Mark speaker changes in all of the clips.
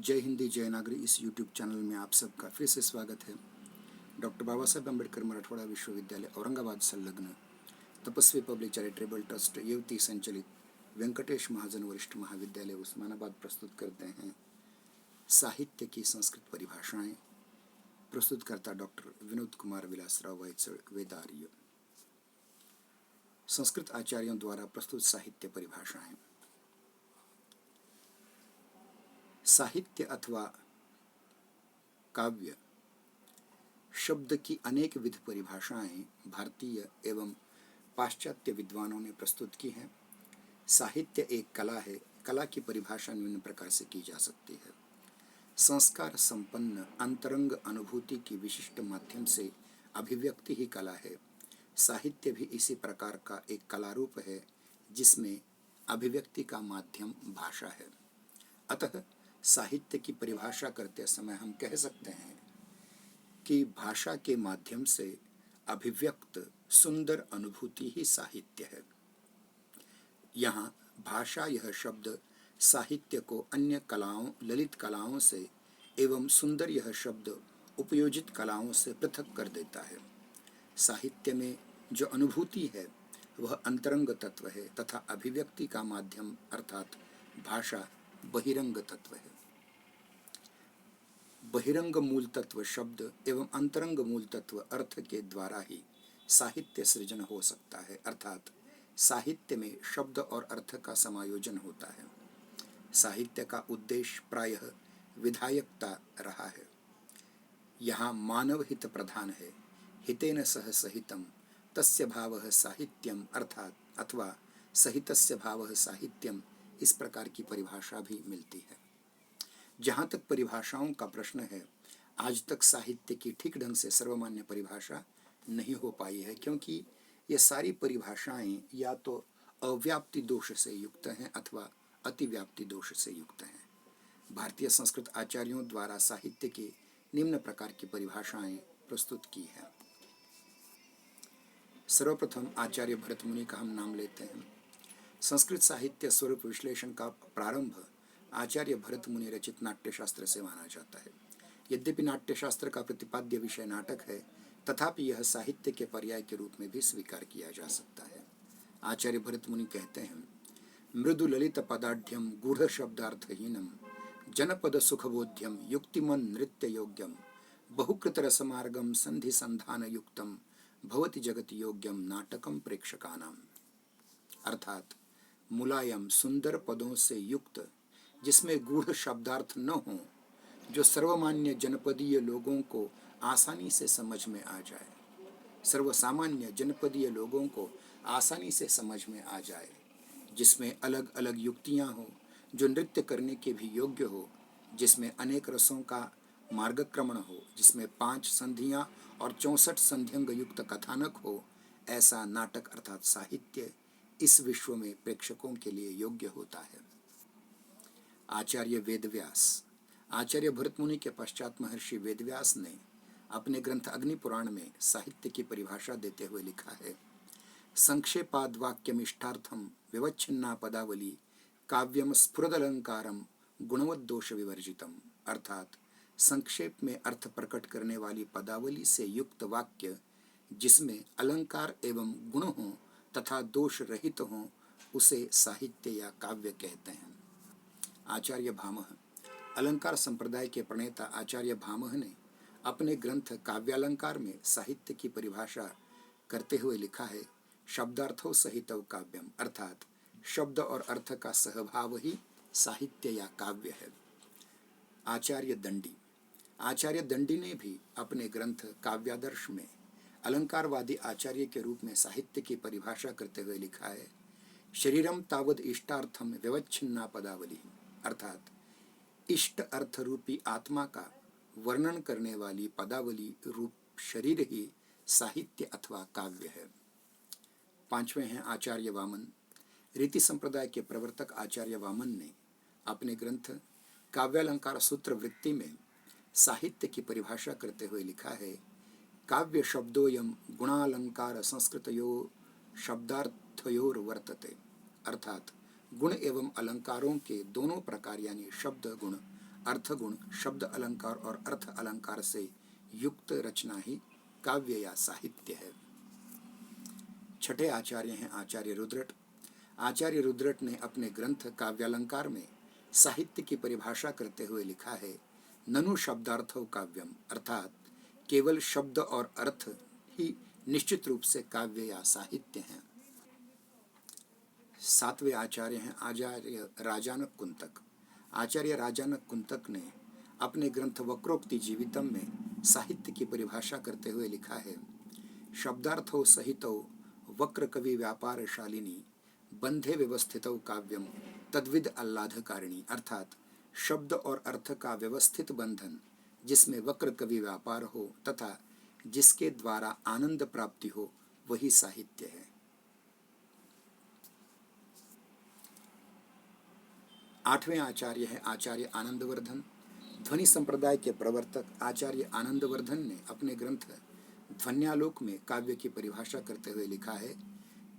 Speaker 1: जय हिंदी जय नागरी इस यूट्यूब चैनल में आप सबका फिर से स्वागत है। डॉक्टर बाबा साहेब अम्बेडकर मराठवाड़ा विश्वविद्यालय औरंगाबाद संलग्न तपस्वी पब्लिक चैरिटेबल ट्रस्ट युवती संचालित वेंकटेश महाजन वरिष्ठ महाविद्यालय उस्मानाबाद प्रस्तुत करते हैं साहित्य की संस्कृत परिभाषाएं। प्रस्तुतकर्ता डॉक्टर विनोद कुमार विलासराव वैचड़ वेदार्य। संस्कृत आचार्यों द्वारा प्रस्तुत साहित्य परिभाषाएं। साहित्य अथवा काव्य शब्द की अनेक विध परिभाषाएं भारतीय एवं पाश्चात्य विद्वानों ने प्रस्तुत की हैं। साहित्य एक कला है। कला की परिभाषा निम्न प्रकार से की जा सकती है: संस्कार संपन्न अंतरंग अनुभूति की विशिष्ट माध्यम से अभिव्यक्ति ही कला है। साहित्य भी इसी प्रकार का एक कला रूप है जिसमें अभिव्यक्ति का माध्यम भाषा है। अतः साहित्य की परिभाषा करते समय हम कह सकते हैं कि भाषा के माध्यम से अभिव्यक्त सुंदर अनुभूति ही साहित्य है। यहाँ भाषा यह शब्द साहित्य को अन्य कलाओं ललित कलाओं से एवं सुंदर यह शब्द उपयोजित कलाओं से पृथक कर देता है। साहित्य में जो अनुभूति है वह अंतरंग तत्व है तथा अभिव्यक्ति का माध्यम अर्थात भाषा बहिरंग तत्व है। बहिरंग मूल तत्व शब्द एवं अंतरंग मूल तत्व अर्थ के द्वारा ही साहित्य सृजन हो सकता है, अर्थात साहित्य में शब्द और अर्थ का समायोजन होता है। साहित्य का उद्देश्य प्रायः विधायकता रहा है। यहाँ मानव हित प्रधान है। हितेन सह सहितम तस्य भावः साहित्यम अर्थात अथवा सहितस्य भावः साहित्यम, इस प्रकार की परिभाषा भी मिलती है। जहाँ तक परिभाषाओं का प्रश्न है, आज तक साहित्य की ठीक ढंग से सर्वमान्य परिभाषा नहीं हो पाई है, क्योंकि ये सारी परिभाषाएं या तो अव्याप्ति दोष से युक्त हैं अथवा अतिव्याप्ति दोष से युक्त हैं। भारतीय संस्कृत आचार्यों द्वारा साहित्य की निम्न प्रकार की परिभाषाएं प्रस्तुत की हैं। सर्वप्रथम आचार्य भरत मुनि का हम नाम लेते हैं। संस्कृत साहित्य स्वरूप विश्लेषण का प्रारंभ आचार्य भरत मुनि रचित नाट्यशास्त्र से माना जाता है। यद्यपि नाट्यशास्त्र का प्रतिपाद्य विषय नाटक है, तथापि यह साहित्य के पर्याय के रूप में भी स्वीकार किया जा सकता है। आचार्य भरत मुनि कहते हैं, मृदु ललित पदाढ़्यम गूढ़ शब्दार्थहीनम जनपद सुखबोध्यम युक्तिमन नृत्य योग्यम बहुकृत रसमार्गम संधि संधान युक्तम भवति जगत योग्यम नाटकम प्रेक्षकानाम। अर्थात मुलायम सुंदर पदों से युक्त, जिसमें गूढ़ शब्दार्थ न हो, जो सर्वमान्य जनपदीय लोगों को आसानी से समझ में आ जाए, सर्वसामान्य जनपदीय लोगों को आसानी से समझ में आ जाए, जिसमें अलग अलग युक्तियां हो, जो नृत्य करने के भी योग्य हो, जिसमें अनेक रसों का मार्गक्रमण हो, जिसमें 5 संधियां और 64 संध्यंग युक्त कथानक हो, ऐसा नाटक अर्थात साहित्य इस विश्व में प्रेक्षकों के लिए योग्य होता है। आचार्य वेदव्यास। आचार्य भरत मुनि के पश्चात महर्षि वेदव्यास ने अपने ग्रंथ अग्नि पुराण में साहित्य की परिभाषा देते हुए लिखा है, संक्षेपाद वाक्यमिष्टार्थम विवच्छिन्ना पदावली काव्यम स्फुरदलंकारम गुणवद्दोष विवर्जितम। अर्थात संक्षेप में अर्थ प्रकट करने वाली पदावली से युक्त वाक्य जिसमें अलंकार एवं गुण हो तथा दोष रहित हो, उसे साहित्य या काव्य कहते हैं। आचार्य भामह। अलंकार संप्रदाय के प्रणेता आचार्य भामह ने अपने ग्रंथ काव्यालंकार में साहित्य की परिभाषा करते हुए लिखा है, शब्दार्थो सहितव काव्यम, अर्थात शब्द और अर्थ का सहभाव ही साहित्य या काव्य है। आचार्य दंडी। आचार्य दंडी ने भी अपने ग्रंथ काव्यादर्श में अलंकारवादी आचार्य के रूप में साहित्य की परिभाषा करते हुए लिखा है, शरीरम तावद इष्टार्थम व्यवच्छिन्ना पदावली, अर्थात इष्ट अर्थ रूपी आत्मा का वर्णन करने वाली पदावली रूप शरीर ही साहित्य अथवा काव्य है। 5वें हैं आचार्य वामन। रीति संप्रदाय के प्रवर्तक आचार्य वामन ने अपने ग्रंथ काव्यालंकार सूत्र वृत्ति में साहित्य की परिभाषा करते हुए लिखा है, काव्य शब्दोयम गुणालंकार संस्कृतयो शब्दार्थयोर वर्तते, अर्थात गुण एवं अलंकारों के दोनों प्रकार यानी शब्द गुण अर्थ गुण, शब्द अलंकार और अर्थ अलंकार से युक्त रचना ही काव्य या साहित्य है। छठे आचार्य हैं आचार्य रुद्रट। आचार्य रुद्रट ने अपने ग्रंथ काव्यालंकार में साहित्य की परिभाषा करते हुए लिखा है, ननु शब्दार्थो काव्यम, अर्थात केवल शब्द और अर्थ ही निश्चित रूप से काव्य या साहित्य हैं। सातवें आचार्य हैं आचार्य राजानक कुंतक। आचार्य राजानक कुंतक ने अपने ग्रंथ वक्रोक्ति जीवितम में साहित्य की परिभाषा करते हुए लिखा है, शब्दार्थो सहितो वक्र कवि व्यापार शालिनी बंधे व्यवस्थितो काव्यम तद्विद आह्लादकारिणी, अर्थात शब्द और अर्थ का व्यवस्थित बंधन जिसमें वक्र कवि व्यापार हो तथा जिसके द्वारा आनंद प्राप्ति हो वही साहित्य है। आठवें आचार्य है आचार्य आनंदवर्धन। ध्वनि संप्रदाय के प्रवर्तक आचार्य आनंदवर्धन ने अपने ग्रंथ ध्वन्यालोक में काव्य की परिभाषा करते हुए लिखा है,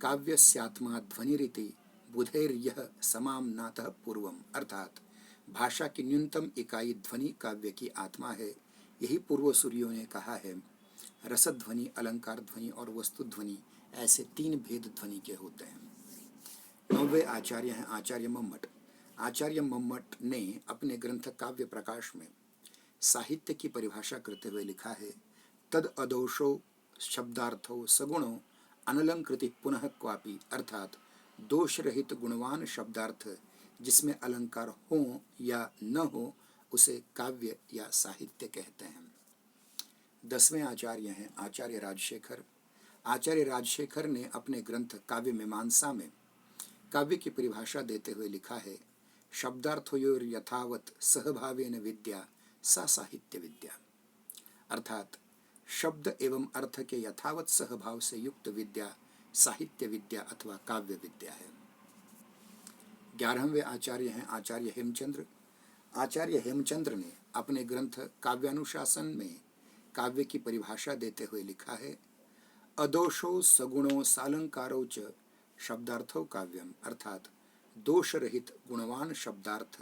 Speaker 1: काव्यस्यात्मा ध्वनिरिति बुधैर्यः समाम नातः पूर्वम, अर्थात भाषा की न्यूनतम इकाई ध्वनि काव्य की आत्मा है। यही पूर्व सूरियों ने कहा है। रसध्वनि, अलंकार ध्वनि और वस्तु ध्वनि ऐसे तीन भेद ध्वनि के होते हैं। नौवें आचार्य हैं आचार्य मम्मट। आचार्य मम्मट ने अपने ग्रंथ काव्य प्रकाश में साहित्य की परिभाषा करते हुए लिखा है, तद अदोषो शब्दार्थो सगुणो अनलंकृति पुनः क्वापि, अर्थात दोष रहित गुणवान शब्दार्थ जिसमें अलंकार हो या न हो उसे काव्य या साहित्य कहते हैं। 10वें आचार्य हैं आचार्य राजशेखर। आचार्य राजशेखर ने अपने ग्रंथ काव्य मीमांसा में काव्य की परिभाषा देते हुए लिखा है, शब्दार्थयोर यथावत सहभावेन विद्या सा साहित्य विद्या, अर्थात शब्द एवं अर्थ के यथावत सहभाव से युक्त विद्या साहित्य विद्या अथवा काव्य विद्या है। 11वें आचार्य हैं आचार्य हेमचंद्र। आचार्य हेमचंद्र ने अपने ग्रंथ काव्यानुशासन में काव्य की परिभाषा देते हुए लिखा है, अदोषो सगुणो सालंकारो च शब्दार्थो काव्यम, अर्थात दोष रहित गुणवान शब्दार्थ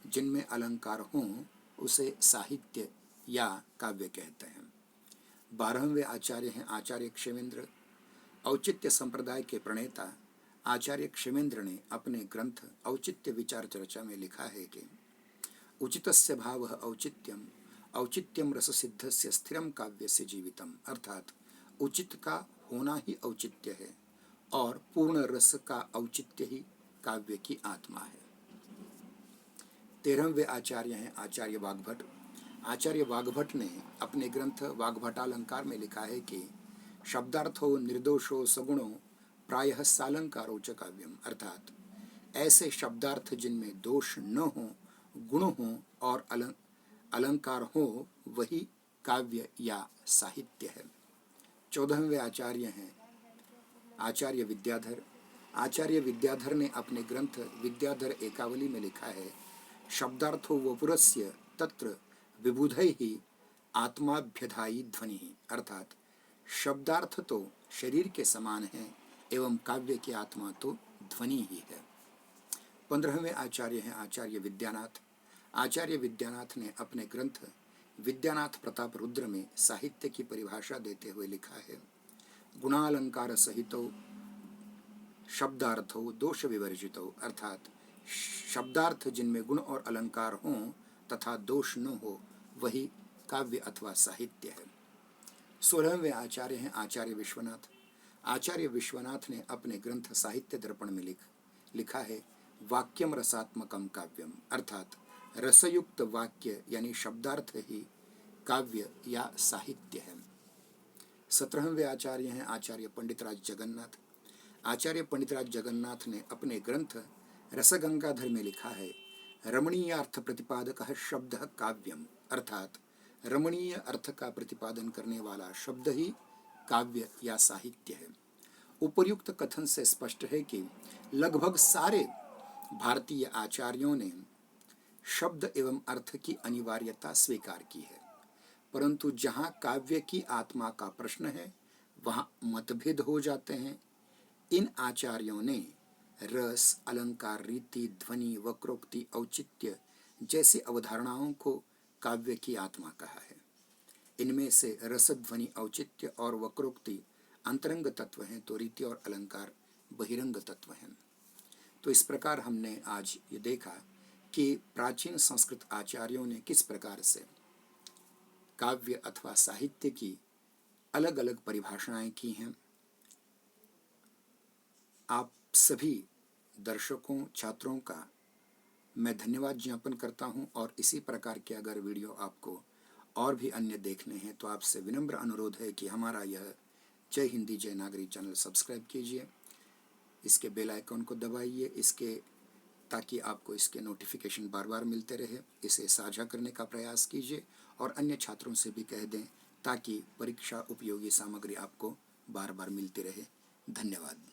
Speaker 1: जिनमें अलंकार हों उसे साहित्य या काव्य कहते हैं। 12वें आचार्य हैं आचार्य क्षेमेंद्र। औचित्य संप्रदाय के प्रणेता आचार्य क्षेमेंद्र ने अपने ग्रंथ औचित्य विचार चर्चा में लिखा है कि उचितस्य भावः औचित्यम औचित्यम रससिद्धस्य स्थिरम काव्यस्य जीवितम, अर्थात उचित का होना ही औचित्य है और पूर्ण रस का औचित्य ही काव्य की आत्मा है। 13वें आचार्य हैं आचार्य वाग्भट। आचार्य वाग्भट ने अपने ग्रंथ वाग्भटालंकार में लिखा है कि शब्दार्थो निर्दोषो सगुणो प्रायः सालंकारो च काव्यम, अर्थात ऐसे शब्दार्थ जिनमें दोष न हो, गुण हो और अलंकार हो वही काव्य या साहित्य है। 14वें आचार्य हैं आचार्य विद्याधर। आचार्य विद्याधर ने अपने ग्रंथ विद्याधर एकावली में लिखा है, शब्दार्थो वपुरस्य तत्र विबुधै ही आत्माभ्यधायी ध्वनि, अर्थात शब्दार्थ तो शरीर के समान है एवं काव्य की आत्मा तो ध्वनि ही है। 15वें आचार्य हैं आचार्य विद्यानाथ। आचार्य विद्यानाथ ने अपने ग्रंथ विद्यानाथ प्रताप रुद्र में साहित्य की परिभाषा देते हुए लिखा है, गुणालंकार सहितो शब्दार्थो दोष विवर्जितो, अर्थात शब्दार्थ जिनमें गुण और अलंकार हों तथा दोष न हो वही काव्य अथवा साहित्य है। 16वें आचार्य हैं आचार्य विश्वनाथ। आचार्य विश्वनाथ ने अपने ग्रंथ साहित्य दर्पण में लिखा है, वाक्यम रसात्मकम काव्यम, अर्थात रसयुक्त वाक्य यानी शब्दार्थ ही काव्य या साहित्य है। 17वें आचार्य हैं आचार्य पंडितराज जगन्नाथ। आचार्य पंडितराज जगन्नाथ ने अपने ग्रंथ रसगंगाधर में लिखा है, रमणीयार्थ प्रतिपादक शब्द काव्यम, अर्थात रमणीय अर्थ का प्रतिपादन करने वाला शब्द ही काव्य या साहित्य है। उपर्युक्त कथन से स्पष्ट है कि लगभग सारे भारतीय आचार्यों ने शब्द एवं अर्थ की अनिवार्यता स्वीकार की है, परंतु जहाँ काव्य की आत्मा का प्रश्न है वहाँ मतभेद हो जाते हैं। इन आचार्यों ने रस, अलंकार, रीति, ध्वनि, वक्रोक्ति, औचित्य जैसी अवधारणाओं को काव्य की आत्मा कहा है। इनमें से रसध्वनि, औचित्य और वक्रोक्ति अंतरंग तत्व हैं, तो रीति और अलंकार बहिरंग तत्व हैं। तो इस प्रकार हमने आज ये देखा कि प्राचीन संस्कृत आचार्यों ने किस प्रकार से काव्य अथवा साहित्य की अलग अलग परिभाषाएं की हैं। आप सभी दर्शकों, छात्रों का मैं धन्यवाद ज्ञापन करता हूं, और इसी प्रकार के अगर वीडियो आपको और भी अन्य देखने हैं तो आपसे विनम्र अनुरोध है कि हमारा यह जय हिंदी जय नागरी चैनल सब्सक्राइब कीजिए, इसके बेल आइकन को दबाइए, ताकि आपको इसके नोटिफिकेशन बार बार मिलते रहे। इसे साझा करने का प्रयास कीजिए और अन्य छात्रों से भी कह दें, ताकि परीक्षा उपयोगी सामग्री आपको बार बार मिलती रहे। धन्यवाद।